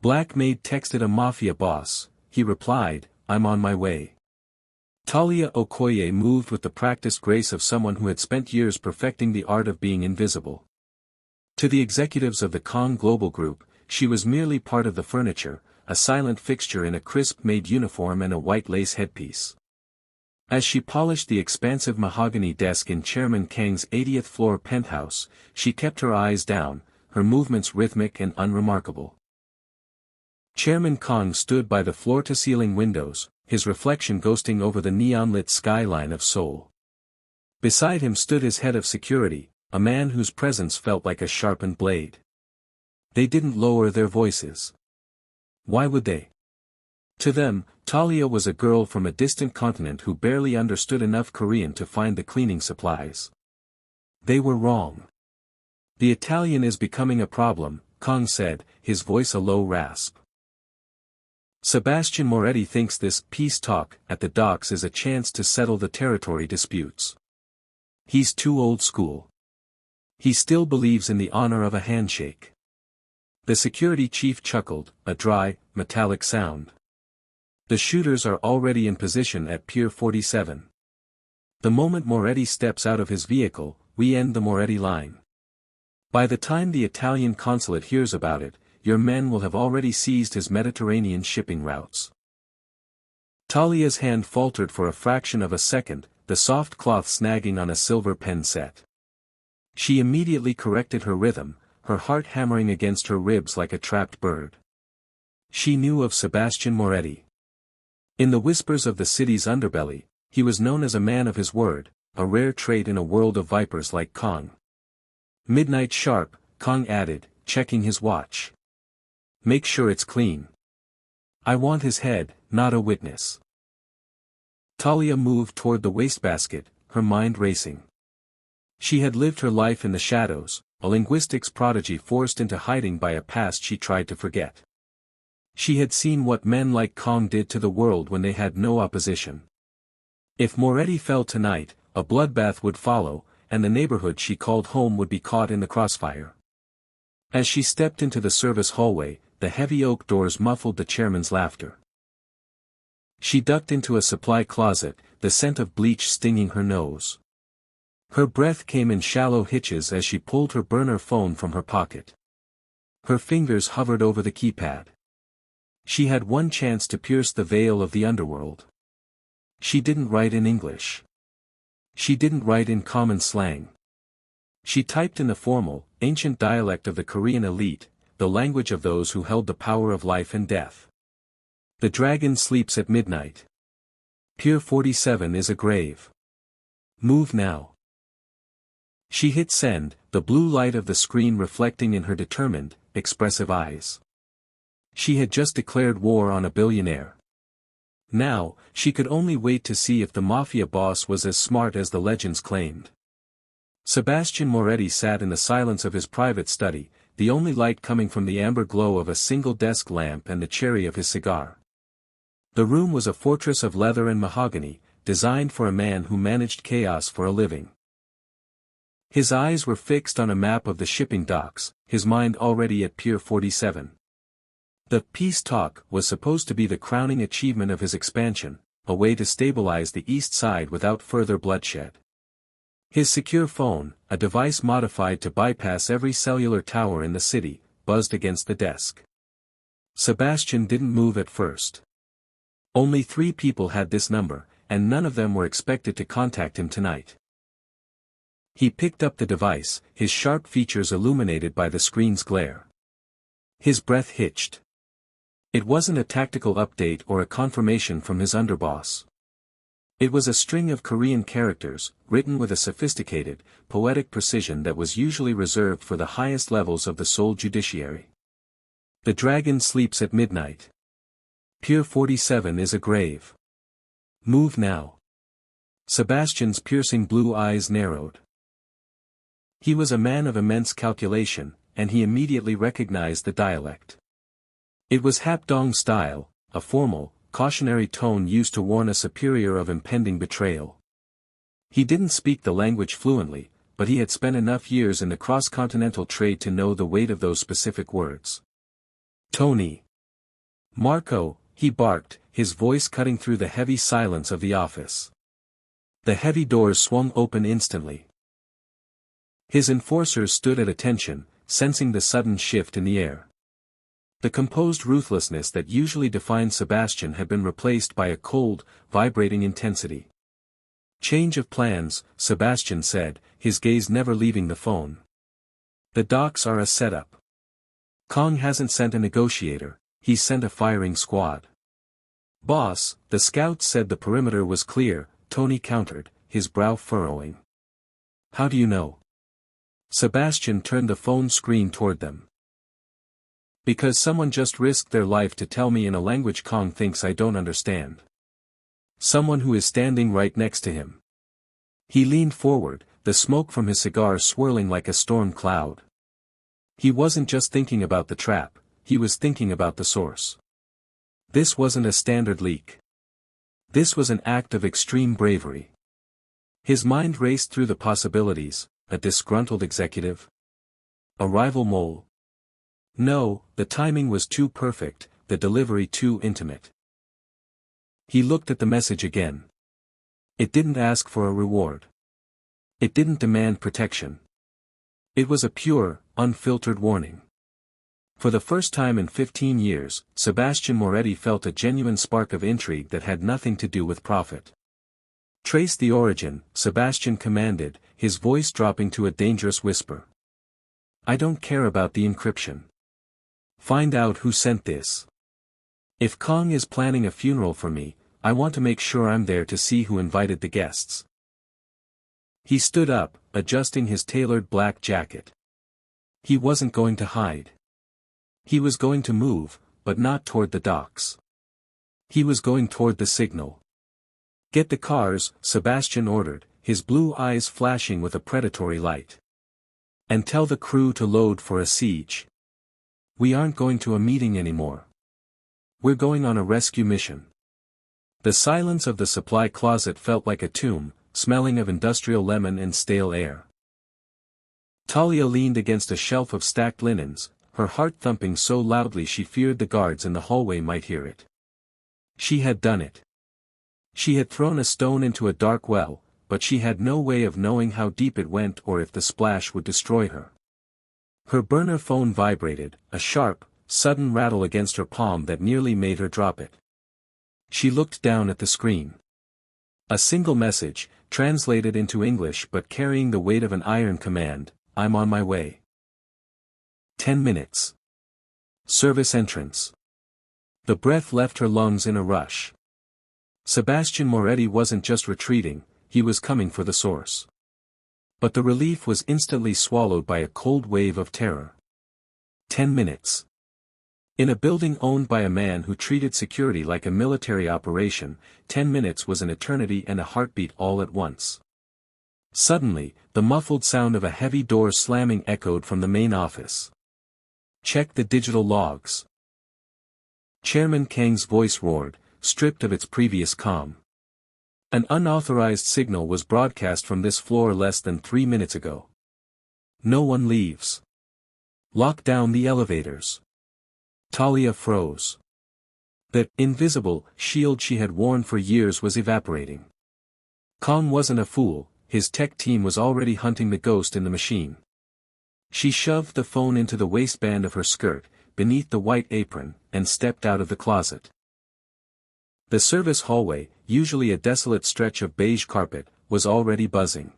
Black Maid texted a Mafia boss, he replied, I'm on my way. Talia Okoye moved with the practiced grace of someone who had spent years perfecting the art of being invisible. To the executives of the Kong Global Group, she was merely part of the furniture, a silent fixture in a crisp Maid uniform and a white lace headpiece. As she polished the expansive mahogany desk in Chairman Kang's 80th floor penthouse, she kept her eyes down, her movements rhythmic and unremarkable. Chairman Kang stood by the floor-to-ceiling windows, his reflection ghosting over the neon-lit skyline of Seoul. Beside him stood his head of security, a man whose presence felt like a sharpened blade. They didn't lower their voices. Why would they? To them, Talia was a girl from a distant continent who barely understood enough Korean to find the cleaning supplies. They were wrong. The Italian is becoming a problem, Kang said, his voice a low rasp. Sebastian Moretti thinks this peace talk at the docks is a chance to settle the territory disputes. He's too old school. He still believes in the honor of a handshake. The security chief chuckled, a dry, metallic sound. The shooters are already in position at Pier 47. The moment Moretti steps out of his vehicle, we end the Moretti line. By the time the Italian consulate hears about it, your men will have already seized his Mediterranean shipping routes. Talia's hand faltered for a fraction of a second, the soft cloth snagging on a silver pen set. She immediately corrected her rhythm, her heart hammering against her ribs like a trapped bird. She knew of Sebastian Moretti. In the whispers of the city's underbelly, he was known as a man of his word, a rare trait in a world of vipers like Kang. Midnight sharp, Kang added, checking his watch. Make sure it's clean. I want his head, not a witness. Talia moved toward the wastebasket, her mind racing. She had lived her life in the shadows, a linguistics prodigy forced into hiding by a past she tried to forget. She had seen what men like Kang did to the world when they had no opposition. If Moretti fell tonight, a bloodbath would follow, and the neighborhood she called home would be caught in the crossfire. As she stepped into the service hallway, the heavy oak doors muffled the chairman's laughter. She ducked into a supply closet, the scent of bleach stinging her nose. Her breath came in shallow hitches as she pulled her burner phone from her pocket. Her fingers hovered over the keypad. She had one chance to pierce the veil of the underworld. She didn't write in English. She didn't write in common slang. She typed in the formal, ancient dialect of the Korean elite, the language of those who held the power of life and death. The dragon sleeps at midnight. Pier 47 is a grave. Move now. She hit send, the blue light of the screen reflecting in her determined, expressive eyes. She had just declared war on a billionaire. Now, she could only wait to see if the Mafia boss was as smart as the legends claimed. Sebastian Moretti sat in the silence of his private study, the only light coming from the amber glow of a single desk lamp and the cherry of his cigar. The room was a fortress of leather and mahogany, designed for a man who managed chaos for a living. His eyes were fixed on a map of the shipping docks, his mind already at Pier 47. The peace talk was supposed to be the crowning achievement of his expansion, a way to stabilize the east side without further bloodshed. His secure phone, a device modified to bypass every cellular tower in the city, buzzed against the desk. Sebastian didn't move at first. Only 3 people had this number, and none of them were expected to contact him tonight. He picked up the device, his sharp features illuminated by the screen's glare. His breath hitched. It wasn't a tactical update or a confirmation from his underboss. It was a string of Korean characters, written with a sophisticated, poetic precision that was usually reserved for the highest levels of the Seoul judiciary. The dragon sleeps at midnight. Pier 47 is a grave. Move now. Sebastian's piercing blue eyes narrowed. He was a man of immense calculation, and he immediately recognized the dialect. It was Hapdong style, a formal, cautionary tone used to warn a superior of impending betrayal. He didn't speak the language fluently, but he had spent enough years in the cross-continental trade to know the weight of those specific words. Tony. Marco, he barked, his voice cutting through the heavy silence of the office. The heavy doors swung open instantly. His enforcers stood at attention, sensing the sudden shift in the air. The composed ruthlessness that usually defined Sebastian had been replaced by a cold, vibrating intensity. "Change of plans," Sebastian said, his gaze never leaving the phone. "The docks are a setup. Kong hasn't sent a negotiator, he's sent a firing squad." "Boss, the scouts said the perimeter was clear," Tony countered, his brow furrowing. "How do you know?" Sebastian turned the phone screen toward them. "Because someone just risked their life to tell me in a language Kong thinks I don't understand. Someone who is standing right next to him." He leaned forward, the smoke from his cigar swirling like a storm cloud. He wasn't just thinking about the trap, he was thinking about the source. This wasn't a standard leak. This was an act of extreme bravery. His mind raced through the possibilities: a disgruntled executive? A rival mole? No, the timing was too perfect, the delivery too intimate. He looked at the message again. It didn't ask for a reward. It didn't demand protection. It was a pure, unfiltered warning. For the first time in 15 years, Sebastian Moretti felt a genuine spark of intrigue that had nothing to do with profit. "Trace the origin," Sebastian commanded, his voice dropping to a dangerous whisper. "I don't care about the encryption. Find out who sent this. If Kong is planning a funeral for me, I want to make sure I'm there to see who invited the guests." He stood up, adjusting his tailored black jacket. He wasn't going to hide. He was going to move, but not toward the docks. He was going toward the signal. "Get the cars," Sebastian ordered, his blue eyes flashing with a predatory light. "And tell the crew to load for a siege. We aren't going to a meeting anymore. We're going on a rescue mission." The silence of the supply closet felt like a tomb, smelling of industrial lemon and stale air. Talia leaned against a shelf of stacked linens, her heart thumping so loudly she feared the guards in the hallway might hear it. She had done it. She had thrown a stone into a dark well, but she had no way of knowing how deep it went or if the splash would destroy her. Her burner phone vibrated, a sharp, sudden rattle against her palm that nearly made her drop it. She looked down at the screen. A single message, translated into English but carrying the weight of an iron command: "I'm on my way. 10 minutes. Service entrance." The breath left her lungs in a rush. Sebastian Moretti wasn't just retreating, he was coming for the source. But the relief was instantly swallowed by a cold wave of terror. 10 minutes. In a building owned by a man who treated security like a military operation, 10 minutes was an eternity and a heartbeat all at once. Suddenly, the muffled sound of a heavy door slamming echoed from the main office. "Check the digital logs." Chairman Kang's voice roared, stripped of its previous calm. "An unauthorized signal was broadcast from this floor less than 3 minutes ago. No one leaves. Lock down the elevators." Talia froze. The invisible shield she had worn for years was evaporating. Kong wasn't a fool, his tech team was already hunting the ghost in the machine. She shoved the phone into the waistband of her skirt, beneath the white apron, and stepped out of the closet. The service hallway, usually a desolate stretch of beige carpet, was already buzzing.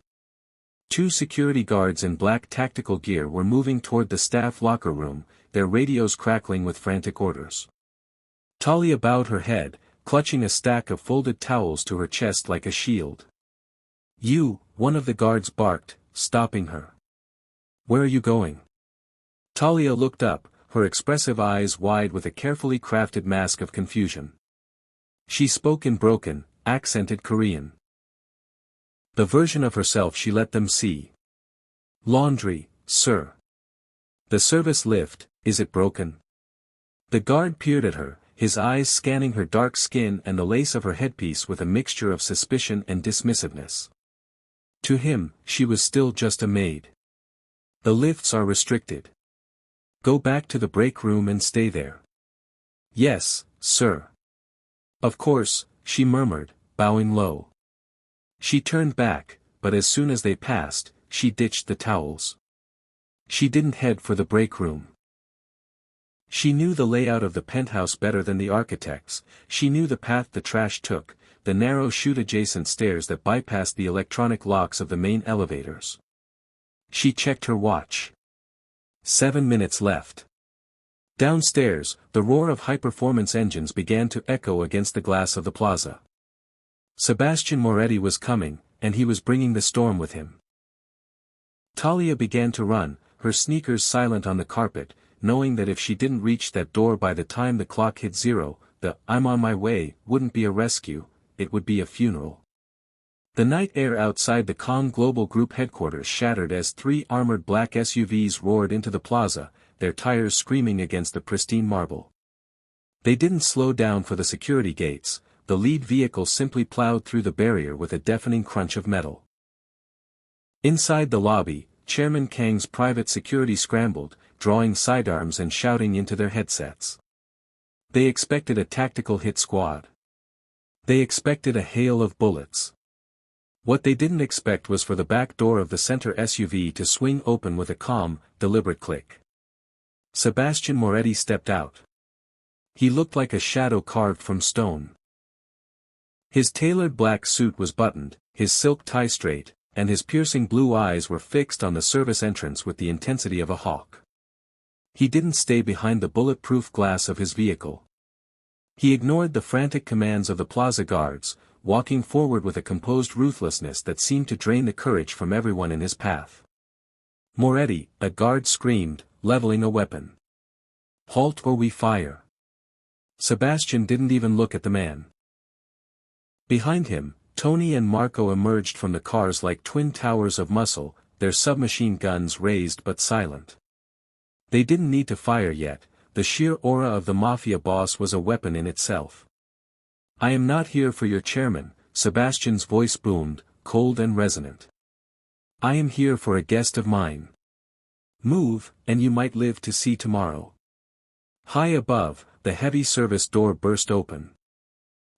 2 security guards in black tactical gear were moving toward the staff locker room, their radios crackling with frantic orders. Talia bowed her head, clutching a stack of folded towels to her chest like a shield. "You," one of the guards barked, stopping her. "Where are you going?" Talia looked up, her expressive eyes wide with a carefully crafted mask of confusion. She spoke in broken, accented Korean. The version of herself she let them see. "Laundry, sir." "The service lift, is it broken?" The guard peered at her, his eyes scanning her dark skin and the lace of her headpiece with a mixture of suspicion and dismissiveness. To him, she was still just a maid. "The lifts are restricted. Go back to the break room and stay there." "Yes," sir. Of course, she murmured, bowing low. She turned back, but as soon as they passed, she ditched the towels. She didn't head for the break room. She knew the layout of the penthouse better than the architects, she knew the path the trash took, the narrow chute-adjacent stairs that bypassed the electronic locks of the main elevators. She checked her watch. 7 minutes left. Downstairs, the roar of high-performance engines began to echo against the glass of the plaza. Sebastian Moretti was coming, and he was bringing the storm with him. Talia began to run, her sneakers silent on the carpet, knowing that if she didn't reach that door by the time the clock hit 0, the "I'm on my way" wouldn't be a rescue, it would be a funeral. The night air outside the Kong Global Group headquarters shattered as 3 armored black SUVs roared into the plaza, their tires screaming against the pristine marble. They didn't slow down for the security gates, the lead vehicle simply plowed through the barrier with a deafening crunch of metal. Inside the lobby, Chairman Kang's private security scrambled, drawing sidearms and shouting into their headsets. They expected a tactical hit squad. They expected a hail of bullets. What they didn't expect was for the back door of the center SUV to swing open with a calm, deliberate click. Sebastian Moretti stepped out. He looked like a shadow carved from stone. His tailored black suit was buttoned, his silk tie straight, and his piercing blue eyes were fixed on the service entrance with the intensity of a hawk. He didn't stay behind the bulletproof glass of his vehicle. He ignored the frantic commands of the plaza guards, walking forward with a composed ruthlessness that seemed to drain the courage from everyone in his path. "Moretti," a guard screamed, leveling a weapon. "Halt or we fire." Sebastian didn't even look at the man. Behind him, Tony and Marco emerged from the cars like twin towers of muscle, their submachine guns raised but silent. They didn't need to fire yet, the sheer aura of the Mafia Boss was a weapon in itself. "I am not here for your chairman," Sebastian's voice boomed, cold and resonant. "I am here for a guest of mine. Move, and you might live to see tomorrow." High above, the heavy service door burst open.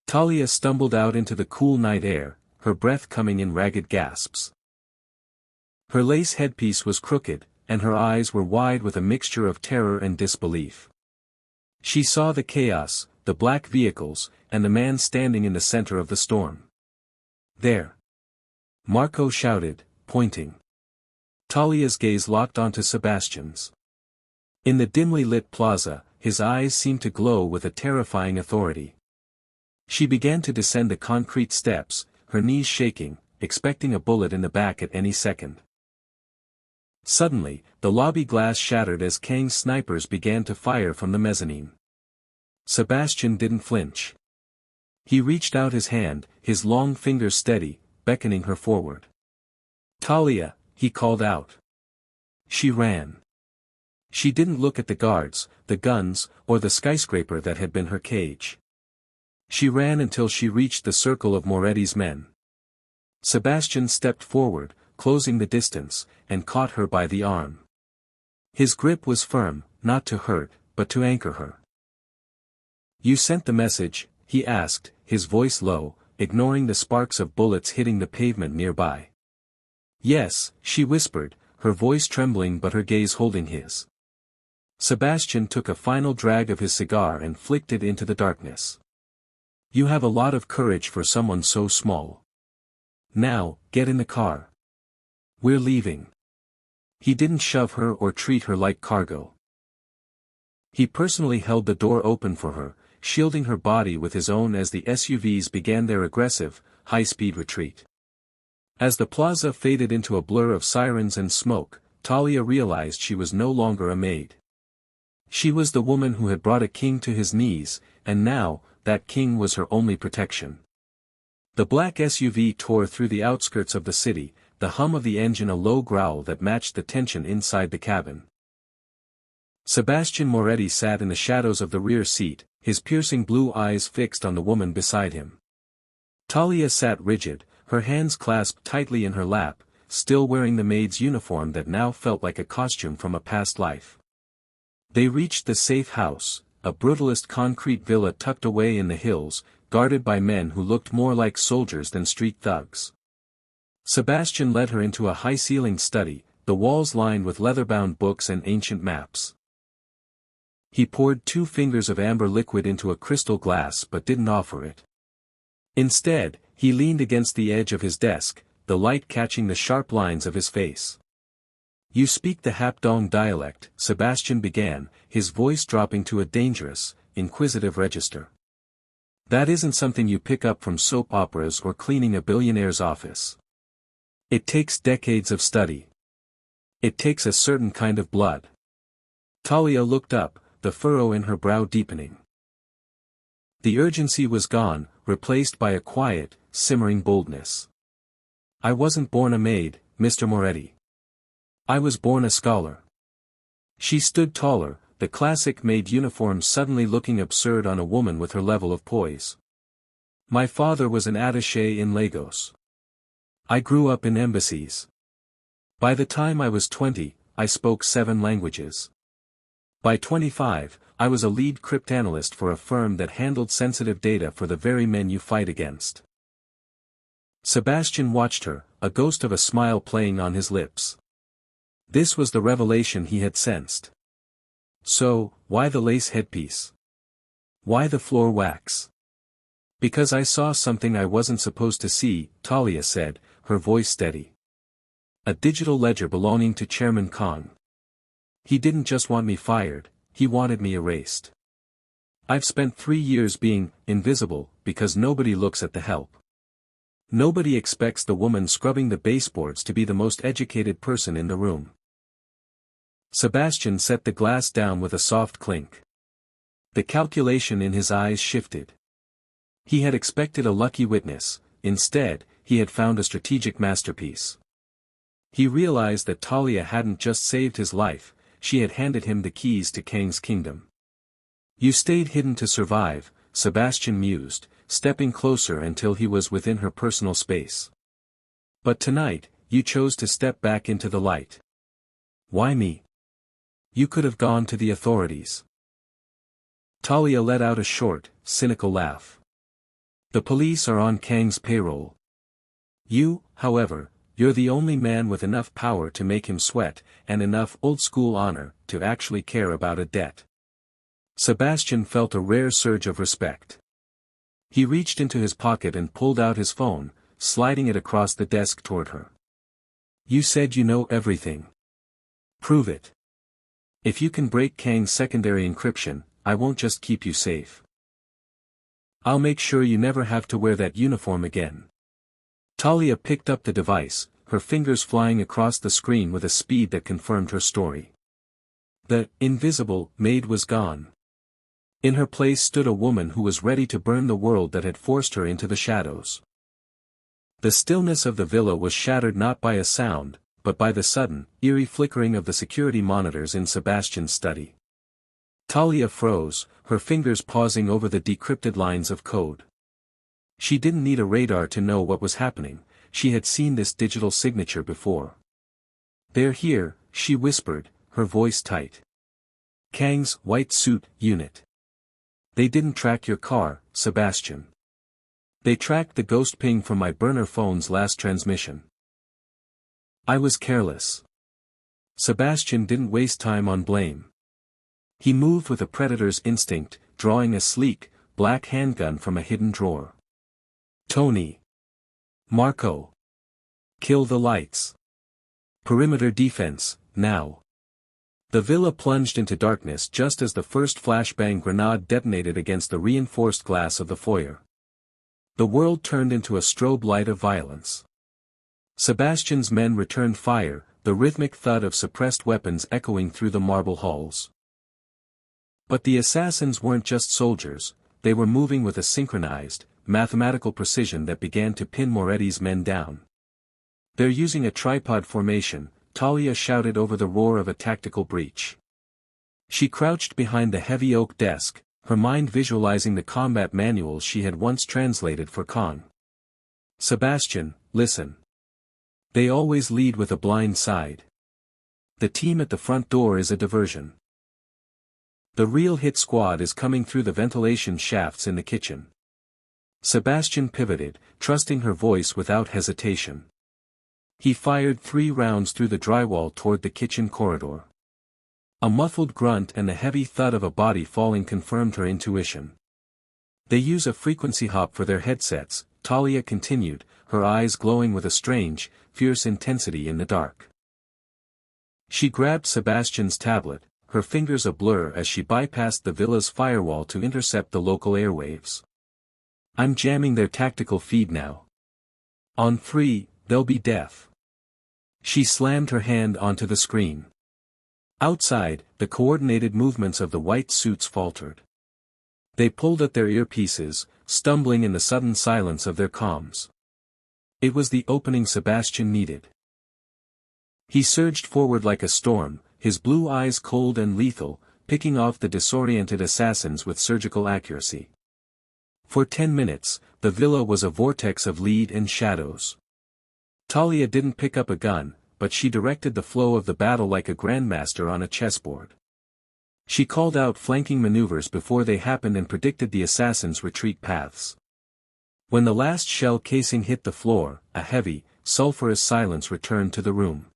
Talia stumbled out into the cool night air, her breath coming in ragged gasps. Her lace headpiece was crooked, and her eyes were wide with a mixture of terror and disbelief. She saw the chaos, the black vehicles, and the man standing in the center of the storm. "There!" Marco shouted, pointing. Talia's gaze locked onto Sebastian's. In the dimly lit plaza, his eyes seemed to glow with a terrifying authority. She began to descend the concrete steps, her knees shaking, expecting a bullet in the back at any second. Suddenly, the lobby glass shattered as Kang's snipers began to fire from the mezzanine. Sebastian didn't flinch. He reached out his hand, his long fingers steady, beckoning her forward. "Talia," he called out. She ran. She didn't look at the guards, the guns, or the skyscraper that had been her cage. She ran until she reached the circle of Moretti's men. Sebastian stepped forward, closing the distance, and caught her by the arm. His grip was firm, not to hurt, but to anchor her. "You sent the message?" he asked, his voice low, ignoring the sparks of bullets hitting the pavement nearby. "Yes," she whispered, her voice trembling but her gaze holding his. Sebastian took a final drag of his cigar and flicked it into the darkness. "You have a lot of courage for someone so small. Now, get in the car. We're leaving." He didn't shove her or treat her like cargo. He personally held the door open for her, shielding her body with his own as the SUVs began their aggressive, high-speed retreat. As the plaza faded into a blur of sirens and smoke, Talia realized she was no longer a maid. She was the woman who had brought a king to his knees, and now, that king was her only protection. The black SUV tore through the outskirts of the city, the hum of the engine a low growl that matched the tension inside the cabin. Sebastian Moretti sat in the shadows of the rear seat, his piercing blue eyes fixed on the woman beside him. Talia sat rigid, her hands clasped tightly in her lap, still wearing the maid's uniform that now felt like a costume from a past life. They reached the safe house, a brutalist concrete villa tucked away in the hills, guarded by men who looked more like soldiers than street thugs. Sebastian led her into a high-ceilinged study, the walls lined with leather-bound books and ancient maps. He poured 2 fingers of amber liquid into a crystal glass but didn't offer it. Instead, he leaned against the edge of his desk, the light catching the sharp lines of his face. "You speak the Hapdong dialect," Sebastian began, his voice dropping to a dangerous, inquisitive register. "That isn't something you pick up from soap operas or cleaning a billionaire's office. It takes decades of study. It takes a certain kind of blood." Talia looked up, the furrow in her brow deepening. The urgency was gone, replaced by a quiet, simmering boldness. "I wasn't born a maid, Mr. Moretti. I was born a scholar." She stood taller, the classic maid uniform suddenly looking absurd on a woman with her level of poise. "My father was an attaché in Lagos. I grew up in embassies. By the time I was 20, I spoke 7 languages. By 25, I was a lead cryptanalyst for a firm that handled sensitive data for the very men you fight against." Sebastian watched her, a ghost of a smile playing on his lips. This was the revelation he had sensed. "So, why the lace headpiece? Why the floor wax?" "Because I saw something I wasn't supposed to see," Talia said, her voice steady. "A digital ledger belonging to Chairman Khan. He didn't just want me fired, he wanted me erased. I've spent 3 years being invisible because nobody looks at the help. Nobody expects the woman scrubbing the baseboards to be the most educated person in the room." Sebastian set the glass down with a soft clink. The calculation in his eyes shifted. He had expected a lucky witness, instead, he had found a strategic masterpiece. He realized that Talia hadn't just saved his life, she had handed him the keys to Kang's kingdom. "You stayed hidden to survive," Sebastian mused, stepping closer until he was within her personal space. "But tonight, you chose to step back into the light. Why me? You could have gone to the authorities." Talia let out a short, cynical laugh. "The police are on Kang's payroll. You, however, you're the only man with enough power to make him sweat, and enough old-school honor to actually care about a debt." Sebastian felt a rare surge of respect. He reached into his pocket and pulled out his phone, sliding it across the desk toward her. "You said you know everything. Prove it. If you can break Kang's secondary encryption, I won't just keep you safe. I'll make sure you never have to wear that uniform again." Talia picked up the device, her fingers flying across the screen with a speed that confirmed her story. The invisible maid was gone. In her place stood a woman who was ready to burn the world that had forced her into the shadows. The stillness of the villa was shattered not by a sound, but by the sudden, eerie flickering of the security monitors in Sebastian's study. Talia froze, her fingers pausing over the decrypted lines of code. She didn't need a radar to know what was happening, she had seen this digital signature before. "They're here," she whispered, her voice tight. "Kang's white suit unit. They didn't track your car, Sebastian. They tracked the ghost ping from my burner phone's last transmission. I was careless." Sebastian didn't waste time on blame. He moved with a predator's instinct, drawing a sleek, black handgun from a hidden drawer. "Tony. Marco. Kill the lights. Perimeter defense, now." The villa plunged into darkness just as the first flashbang grenade detonated against the reinforced glass of the foyer. The world turned into a strobe light of violence. Sebastian's men returned fire, the rhythmic thud of suppressed weapons echoing through the marble halls. But the assassins weren't just soldiers, they were moving with a synchronized, mathematical precision that began to pin Moretti's men down. "They're using a tripod formation," Talia shouted over the roar of a tactical breach. She crouched behind the heavy oak desk, her mind visualizing the combat manuals she had once translated for Khan. "Sebastian, listen. They always lead with a blind side. The team at the front door is a diversion. The real hit squad is coming through the ventilation shafts in the kitchen. Sebastian pivoted, trusting her voice without hesitation. He fired 3 rounds through the drywall toward the kitchen corridor. A muffled grunt and the heavy thud of a body falling confirmed her intuition. They use a frequency hop for their headsets, Talia continued, her eyes glowing with a strange, fierce intensity in the dark. She grabbed Sebastian's tablet, her fingers a blur as she bypassed the villa's firewall to intercept the local airwaves. I'm jamming their tactical feed now. On 3, they'll be deaf. She slammed her hand onto the screen. Outside, the coordinated movements of the white suits faltered. They pulled at their earpieces, stumbling in the sudden silence of their comms. It was the opening Sebastian needed. He surged forward like a storm, his blue eyes cold and lethal, picking off the disoriented assassins with surgical accuracy. For 10 minutes, the villa was a vortex of lead and shadows. Talia didn't pick up a gun, but she directed the flow of the battle like a grandmaster on a chessboard. She called out flanking maneuvers before they happened and predicted the assassins' retreat paths. When the last shell casing hit the floor, a heavy, sulphurous silence returned to the room.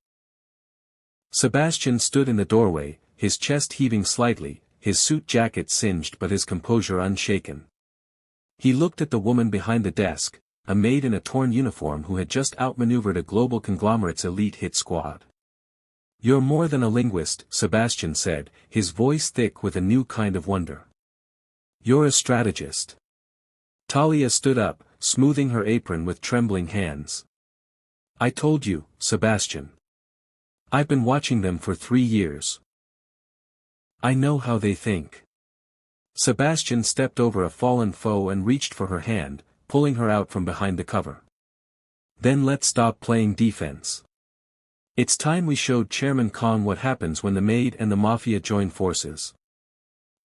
Sebastian stood in the doorway, his chest heaving slightly, his suit jacket singed but his composure unshaken. He looked at the woman behind the desk, a maid in a torn uniform who had just outmaneuvered a global conglomerate's elite hit squad. You're more than a linguist, Sebastian said, his voice thick with a new kind of wonder. You're a strategist. Talia stood up, smoothing her apron with trembling hands. I told you, Sebastian. I've been watching them for 3 years. I know how they think. Sebastian stepped over a fallen foe and reached for her hand, pulling her out from behind the cover. Then let's stop playing defense. It's time we showed Chairman Kong what happens when the Maid and the Mafia join forces.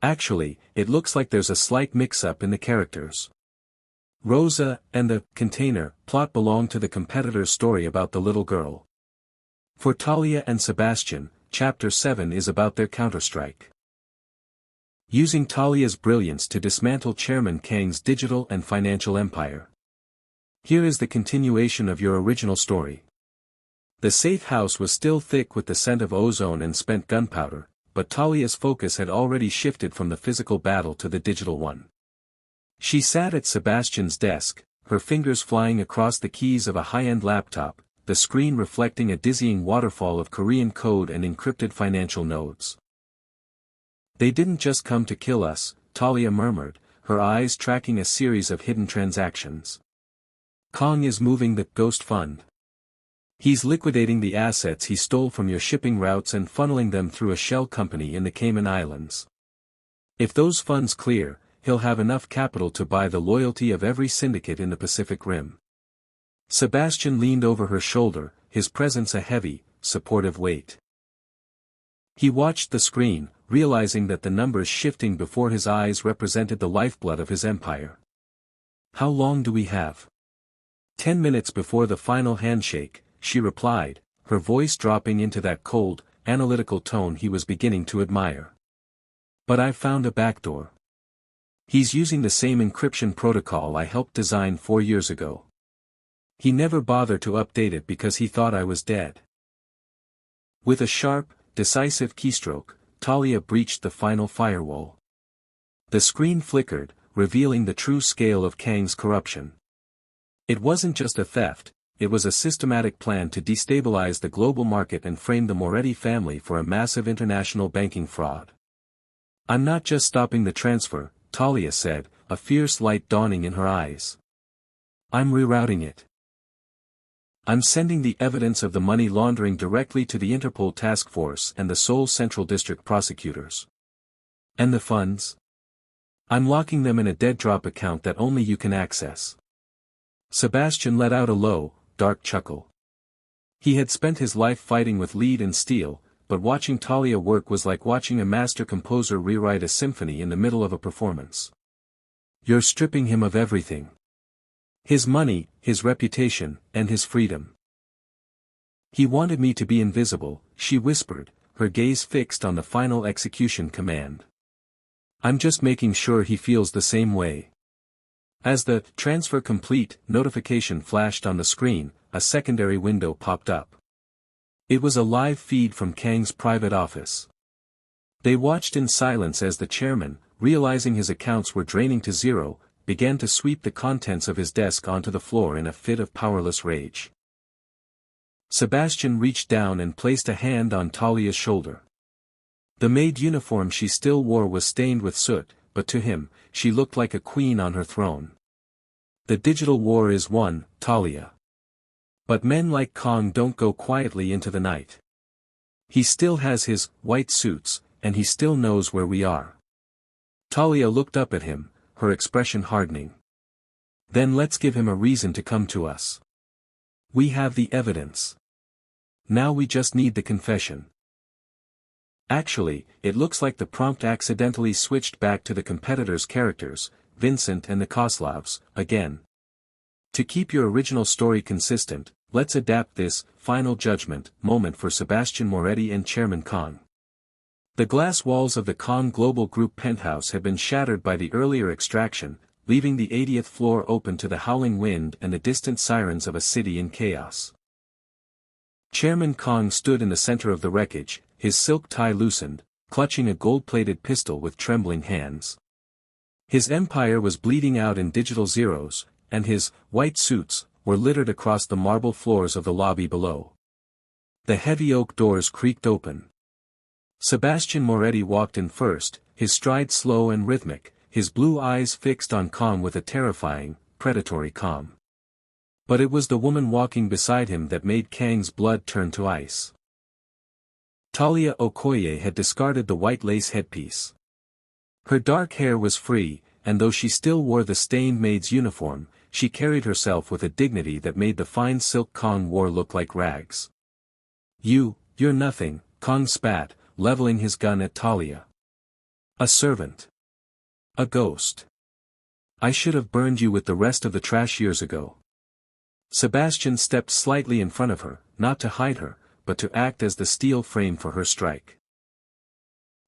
Actually, it looks like there's a slight mix-up in the characters. Rosa and the container plot belong to the competitor's story about the little girl. For Talia and Sebastian, Chapter 7 is about their counterstrike. Using Talia's brilliance to dismantle Chairman Kang's digital and financial empire. Here is the continuation of your original story. The safe house was still thick with the scent of ozone and spent gunpowder, but Talia's focus had already shifted from the physical battle to the digital one. She sat at Sebastian's desk, her fingers flying across the keys of a high-end laptop, the screen reflecting a dizzying waterfall of Korean code and encrypted financial nodes. They didn't just come to kill us, Talia murmured, her eyes tracking a series of hidden transactions. Kong is moving the ghost fund. He's liquidating the assets he stole from your shipping routes and funneling them through a shell company in the Cayman Islands. If those funds clear, he'll have enough capital to buy the loyalty of every syndicate in the Pacific Rim. Sebastian leaned over her shoulder, his presence a heavy, supportive weight. He watched the screen, realizing that the numbers shifting before his eyes represented the lifeblood of his empire. How long do we have? 10 minutes before the final handshake, she replied, her voice dropping into that cold, analytical tone he was beginning to admire. But I've found a backdoor. He's using the same encryption protocol I helped design 4 years ago. He never bothered to update it because he thought I was dead. With a sharp, decisive keystroke, Talia breached the final firewall. The screen flickered, revealing the true scale of Kang's corruption. It wasn't just a theft, it was a systematic plan to destabilize the global market and frame the Moretti family for a massive international banking fraud. I'm not just stopping the transfer, Talia said, a fierce light dawning in her eyes. I'm rerouting it. I'm sending the evidence of the money laundering directly to the Interpol task force and the Seoul Central District prosecutors. And the funds? I'm locking them in a dead drop account that only you can access. Sebastian let out a low, dark chuckle. He had spent his life fighting with lead and steel, but watching Talia work was like watching a master composer rewrite a symphony in the middle of a performance. You're stripping him of everything. His money, his reputation, and his freedom. He wanted me to be invisible, she whispered, her gaze fixed on the final execution command. I'm just making sure he feels the same way. As the "transfer complete" notification flashed on the screen, a secondary window popped up. It was a live feed from Kang's private office. They watched in silence as the chairman, realizing his accounts were draining to zero, began to sweep the contents of his desk onto the floor in a fit of powerless rage. Sebastian reached down and placed a hand on Talia's shoulder. The maid uniform she still wore was stained with soot, but to him, she looked like a queen on her throne. The digital war is won, Talia. But men like Kang don't go quietly into the night. He still has his white suits, and he still knows where we are. Talia looked up at him, her expression hardening. Then let's give him a reason to come to us. We have the evidence. Now we just need the confession. Actually, it looks like the prompt accidentally switched back to the competitors' characters, Vincent and the Koslavs, again. To keep your original story consistent, let's adapt this final judgment moment for Sebastian Moretti and Chairman Kang. The glass walls of the Kang Global Group penthouse had been shattered by the earlier extraction, leaving the 80th floor open to the howling wind and the distant sirens of a city in chaos. Chairman Kang stood in the center of the wreckage, his silk tie loosened, clutching a gold-plated pistol with trembling hands. His empire was bleeding out in digital zeros, and his white suits were littered across the marble floors of the lobby below. The heavy oak doors creaked open. Sebastian Moretti walked in first, his stride slow and rhythmic, his blue eyes fixed on Kang with a terrifying, predatory calm. But it was the woman walking beside him that made Kang's blood turn to ice. Talia Okoye had discarded the white lace headpiece. Her dark hair was free, and though she still wore the stained maid's uniform, she carried herself with a dignity that made the fine silk Kang wore look like rags. You're nothing, Kang spat, leveling his gun at Talia. A servant. A ghost. I should have burned you with the rest of the trash years ago. Sebastian stepped slightly in front of her, not to hide her, but to act as the steel frame for her strike.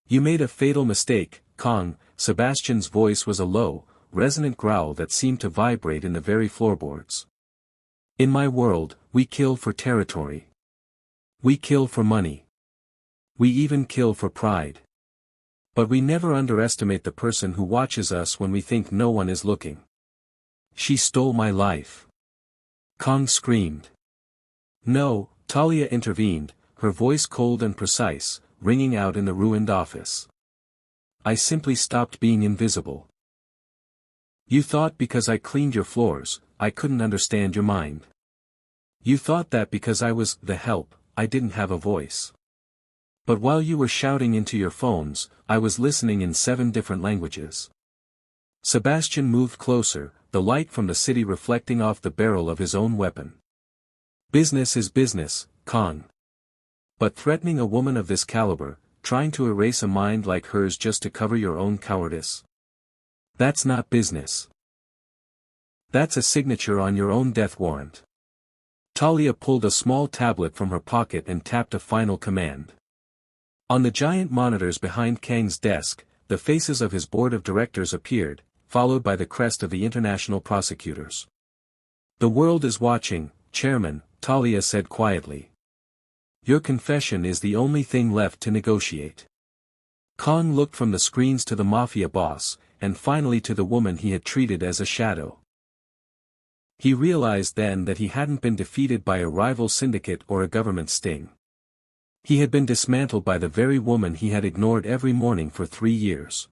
You made a fatal mistake, Kang. Sebastian's voice was a low, resonant growl that seemed to vibrate in the very floorboards. In my world, we kill for territory. We kill for money. We even kill for pride. But we never underestimate the person who watches us when we think no one is looking. She stole my life. Kang screamed. No, Talia intervened, her voice cold and precise, ringing out in the ruined office. I simply stopped being invisible. You thought because I cleaned your floors, I couldn't understand your mind. You thought that because I was the help, I didn't have a voice. But while you were shouting into your phones, I was listening in 7 different languages. Sebastian moved closer, the light from the city reflecting off the barrel of his own weapon. Business is business, Kang. But threatening a woman of this caliber, trying to erase a mind like hers just to cover your own cowardice. That's not business. That's a signature on your own death warrant. Talia pulled a small tablet from her pocket and tapped a final command. On the giant monitors behind Kang's desk, the faces of his board of directors appeared, followed by the crest of the international prosecutors. The world is watching, Chairman, Talia said quietly. Your confession is the only thing left to negotiate. Kang looked from the screens to the Mafia Boss, and finally to the woman he had treated as a shadow. He realized then that he hadn't been defeated by a rival syndicate or a government sting. He had been dismantled by the very woman he had ignored every morning for 3 years.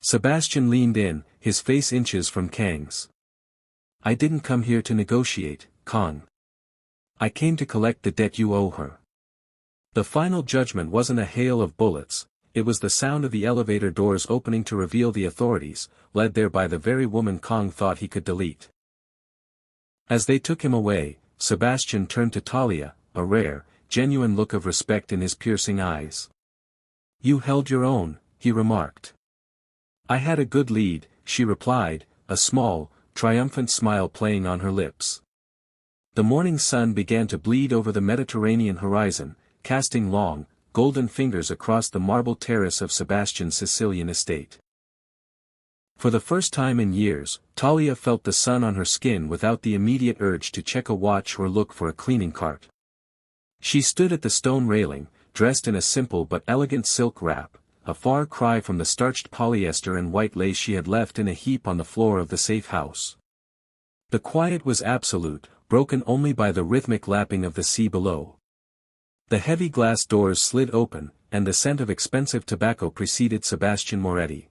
Sebastian leaned in, his face inches from Kang's. I didn't come here to negotiate, Kang. I came to collect the debt you owe her. The final judgment wasn't a hail of bullets, it was the sound of the elevator doors opening to reveal the authorities, led there by the very woman Kang thought he could delete. As they took him away, Sebastian turned to Talia, a rare, genuine look of respect in his piercing eyes. You held your own, he remarked. I had a good lead, she replied, a small, triumphant smile playing on her lips. The morning sun began to bleed over the Mediterranean horizon, casting long, golden fingers across the marble terrace of Sebastian's Sicilian estate. For the first time in years, Talia felt the sun on her skin without the immediate urge to check a watch or look for a cleaning cart. She stood at the stone railing, dressed in a simple but elegant silk wrap, a far cry from the starched polyester and white lace she had left in a heap on the floor of the safe house. The quiet was absolute, broken only by the rhythmic lapping of the sea below. The heavy glass doors slid open, and the scent of expensive tobacco preceded Sebastian Moretti.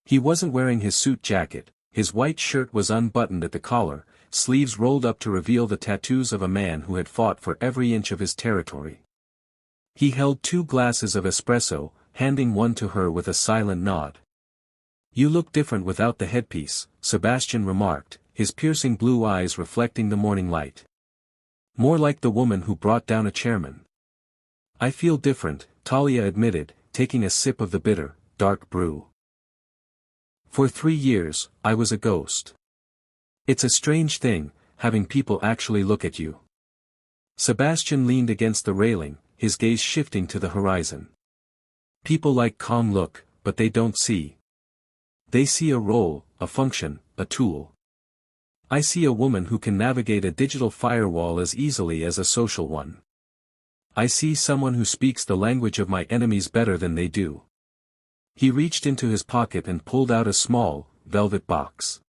He wasn't wearing his suit jacket, his white shirt was unbuttoned at the collar, sleeves rolled up to reveal the tattoos of a man who had fought for every inch of his territory. He held 2 glasses of espresso, handing one to her with a silent nod. "You look different without the headpiece," Sebastian remarked, his piercing blue eyes reflecting the morning light. "More like the woman who brought down a chairman." "I feel different," Talia admitted, taking a sip of the bitter, dark brew. "For 3 years, I was a ghost. It's a strange thing, having people actually look at you." Sebastian leaned against the railing, his gaze shifting to the horizon. "People like Kong look, but they don't see. They see a role, a function, a tool. I see a woman who can navigate a digital firewall as easily as a social one. I see someone who speaks the language of my enemies better than they do." He reached into his pocket and pulled out a small, velvet box.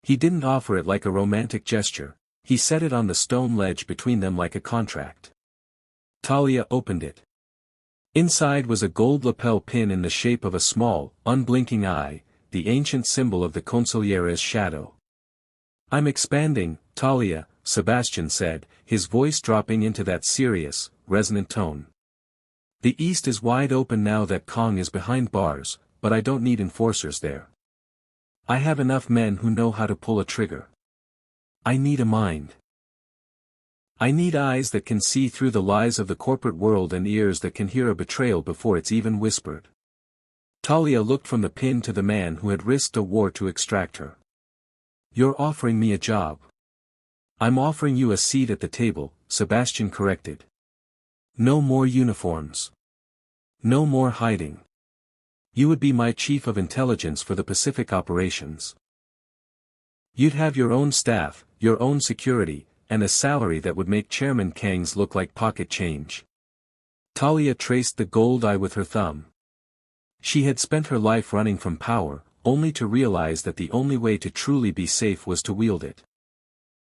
He didn't offer it like a romantic gesture, he set it on the stone ledge between them like a contract. Talia opened it. Inside was a gold lapel pin in the shape of a small, unblinking eye, the ancient symbol of the Consigliere's shadow. "I'm expanding, Talia," Sebastian said, his voice dropping into that serious, resonant tone. "The East is wide open now that Kong is behind bars, but I don't need enforcers there. I have enough men who know how to pull a trigger. I need a mind. I need eyes that can see through the lies of the corporate world and ears that can hear a betrayal before it's even whispered." Talia looked from the pin to the man who had risked a war to extract her. "You're offering me a job." "I'm offering you a seat at the table," Sebastian corrected. "No more uniforms. No more hiding. You would be my chief of intelligence for the Pacific operations. You'd have your own staff, your own security, and a salary that would make Chairman Kang's look like pocket change." Talia traced the gold eye with her thumb. She had spent her life running from power, only to realize that the only way to truly be safe was to wield it.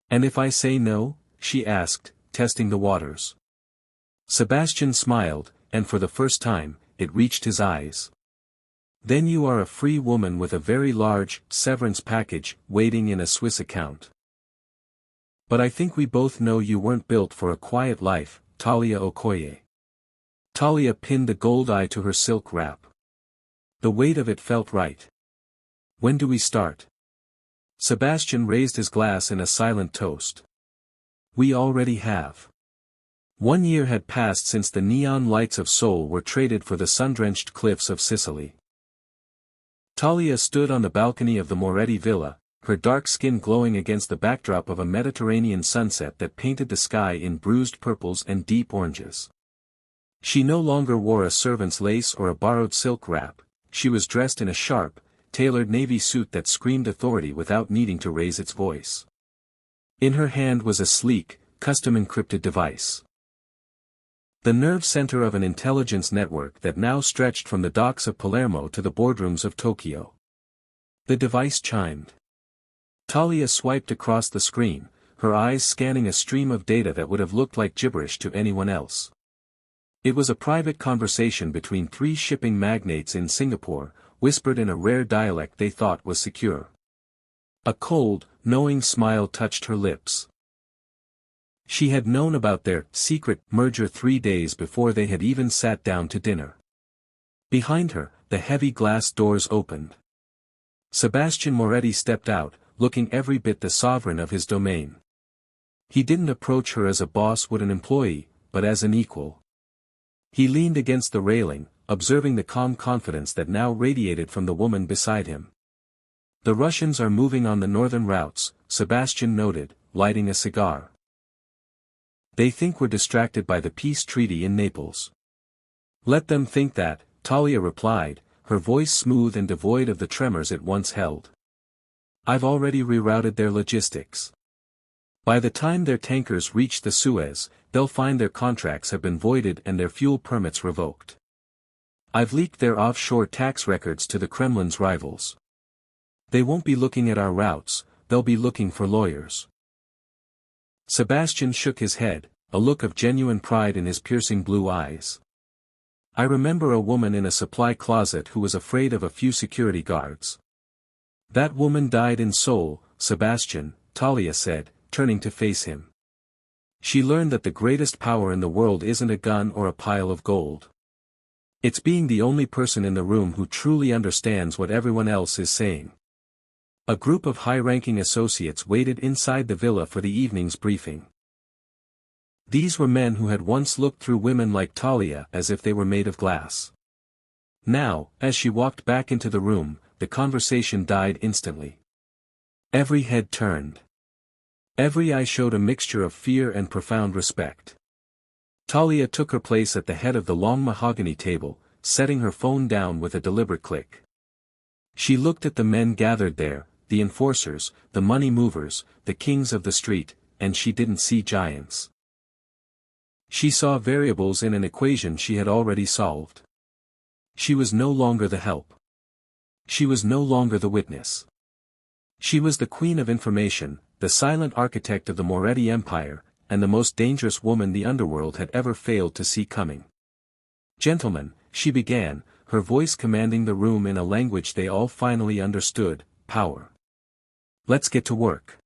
"And if I say no?" she asked, testing the waters. Sebastian smiled, and for the first time, it reached his eyes. "Then you are a free woman with a very large, severance package, waiting in a Swiss account. But I think we both know you weren't built for a quiet life, Talia Okoye." Talia pinned the gold eye to her silk wrap. The weight of it felt right. "When do we start?" Sebastian raised his glass in a silent toast. "We already have." 1 year had passed since the neon lights of Seoul were traded for the sun-drenched cliffs of Sicily. Talia stood on the balcony of the Moretti villa, her dark skin glowing against the backdrop of a Mediterranean sunset that painted the sky in bruised purples and deep oranges. She no longer wore a servant's lace or a borrowed silk wrap, she was dressed in a sharp, tailored navy suit that screamed authority without needing to raise its voice. In her hand was a sleek, custom-encrypted device. The nerve center of an intelligence network that now stretched from the docks of Palermo to the boardrooms of Tokyo. The device chimed. Talia swiped across the screen, her eyes scanning a stream of data that would have looked like gibberish to anyone else. It was a private conversation between 3 shipping magnates in Singapore, whispered in a rare dialect they thought was secure. A cold, knowing smile touched her lips. She had known about their secret merger 3 days before they had even sat down to dinner. Behind her, the heavy glass doors opened. Sebastian Moretti stepped out, looking every bit the sovereign of his domain. He didn't approach her as a boss would an employee, but as an equal. He leaned against the railing, observing the calm confidence that now radiated from the woman beside him. "The Russians are moving on the northern routes," Sebastian noted, lighting a cigar. "They think we're distracted by the peace treaty in Naples." "Let them think that," Talia replied, her voice smooth and devoid of the tremors it once held. "I've already rerouted their logistics. By the time their tankers reach the Suez, they'll find their contracts have been voided and their fuel permits revoked. I've leaked their offshore tax records to the Kremlin's rivals. They won't be looking at our routes, they'll be looking for lawyers." Sebastian shook his head, a look of genuine pride in his piercing blue eyes. "I remember a woman in a supply closet who was afraid of a few security guards. That woman died in Seoul, Sebastian," Talia said, turning to face him. "She learned that the greatest power in the world isn't a gun or a pile of gold. It's being the only person in the room who truly understands what everyone else is saying." A group of high-ranking associates waited inside the villa for the evening's briefing. These were men who had once looked through women like Talia as if they were made of glass. Now, as she walked back into the room, the conversation died instantly. Every head turned. Every eye showed a mixture of fear and profound respect. Talia took her place at the head of the long mahogany table, setting her phone down with a deliberate click. She looked at the men gathered there, the enforcers, the money movers, the kings of the street, and she didn't see giants. She saw variables in an equation she had already solved. She was no longer the help. She was no longer the witness. She was the queen of information, the silent architect of the Moretti Empire, and the most dangerous woman the underworld had ever failed to see coming. "Gentlemen," she began, her voice commanding the room in a language they all finally understood, "power. Let's get to work."